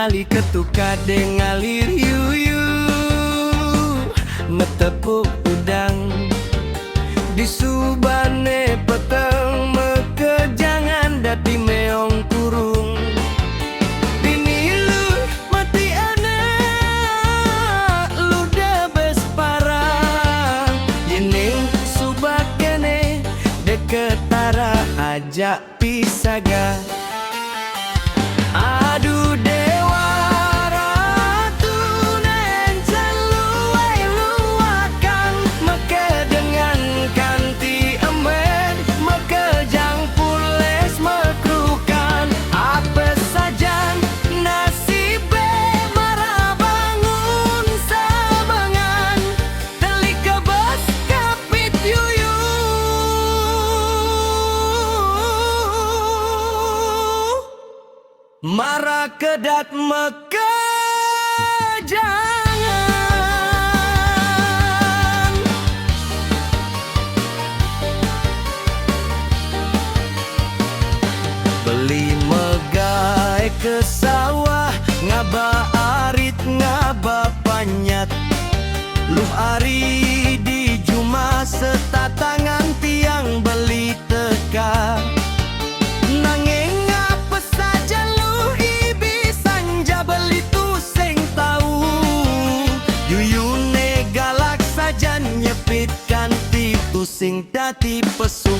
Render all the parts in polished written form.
Melali ketuka dengalir yuyu, metepuk udang di subane peteng mekejangan dadi meong kurung. Bini lu mati anak lu dah besparah, yening subak kene deketara ajak pisaga. Aduh dewa ratu nencen luai-luakan, meke dengan kanti emen, mekejang pules mekrukan. Apa saja nasibe marah bangun sabangan, telik kebas kapit yuyu. Marah kedat mekejangan, beli megai ke sawah, ngaba arit ngaba panyat. Luh ari di juma setatangan tiang beli teka. Nanging apa saja lu ibisanja beli tu sing tahu, yuyune galak saja nyepit kanti tu sing dati pesuk.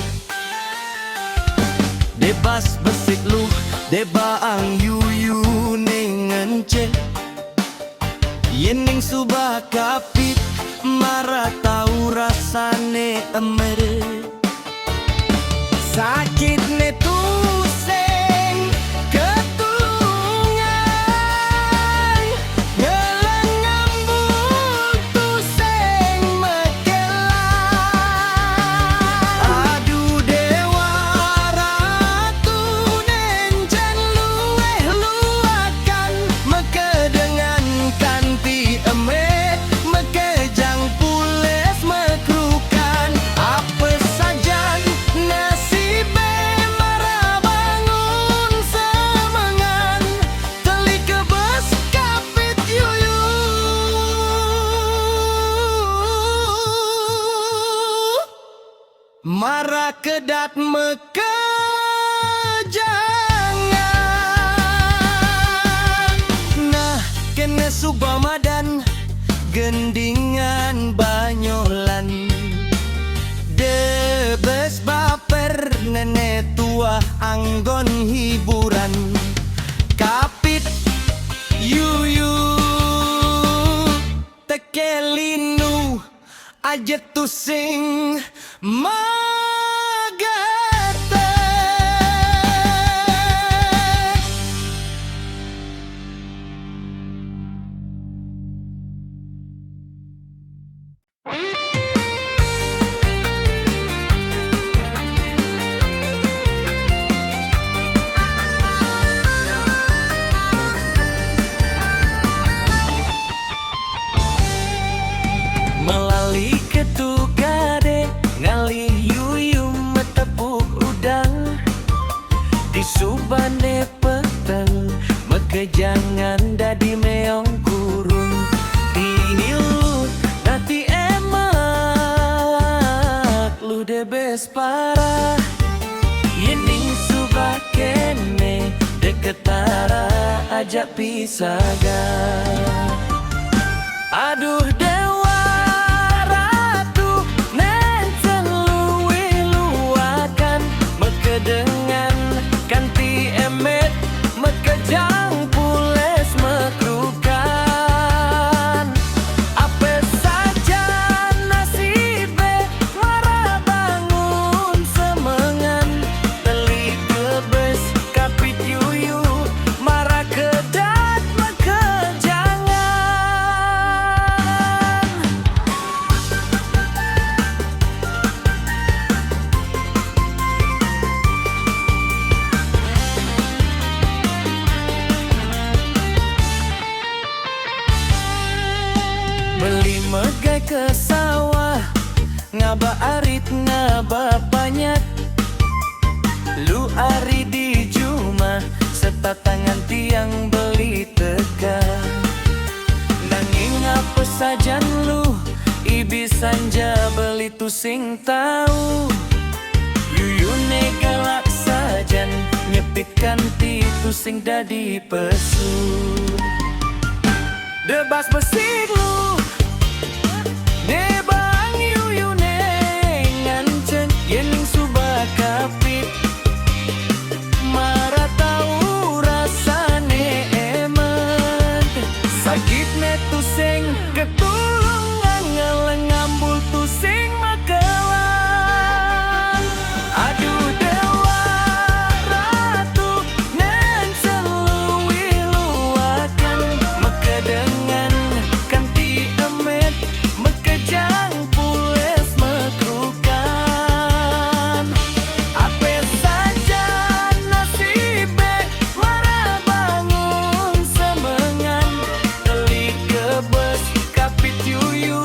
Debas besik lu debaang yuyune ngence, yening subah kapit marah tau rasane emere. Sakit ne tusing ketungan, ngeleng ngambul tusing mekelang. Aduh dewa ratu nencen lueh-luakan, meke dengan kanti emet, mekejang pules mekrukan. Apa saja nasibe marah bangun semangan, telik kebas kapit yuyu. Marah kedat mekejangan. Nah kene subamadan gendingan banyolan, debes baper nenek tua anggon hiburan. Kapit yuyu tekelinu aja tusing magate. Melali ketukade ngali yuyu metepuk udang di subane peteng, mekejangan dadi meong kurung. Bini lu dati emak lu debes parah, yening subak kene deketara ajak pisaga. Aduh dewa ratu nencen lueh-luakan, meke dengan kanti emet, mekejang pules mekrukan. Apa saja nasibe marah bangun semangan, telik kebes kapit yuyu. Marah kedat mekejangan. Beli megai ke sawah, ngaba arit ngaba panyat. Lu ari di juma setatangan tiang beli tu sing tau yuyune galak sajan nyepit kanti tu sing dadi pesu. Debas besik lu debang yuyune ngancen yening subah kapit marah tau rasane emen sakitne tu sing ketulungan ngeleng ngambul tu sing makelan. Aduh dewa ratu nen seluwi luakan mekedengan kanti emet mekejang pules mekrukan. Ape saja nasibe marah bangun semengan telik kebes kapit yuyu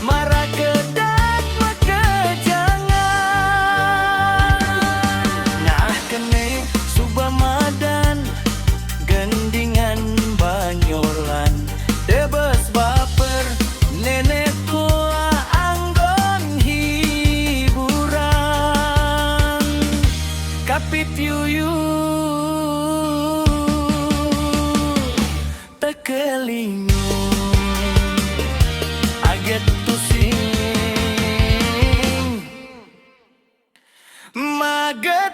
marah kedat mekejangan. Nah kene subah madan gendingan banyolan debes baper nenek tua anggon hiburan kapit yuyu tekelingun aget tu sing maget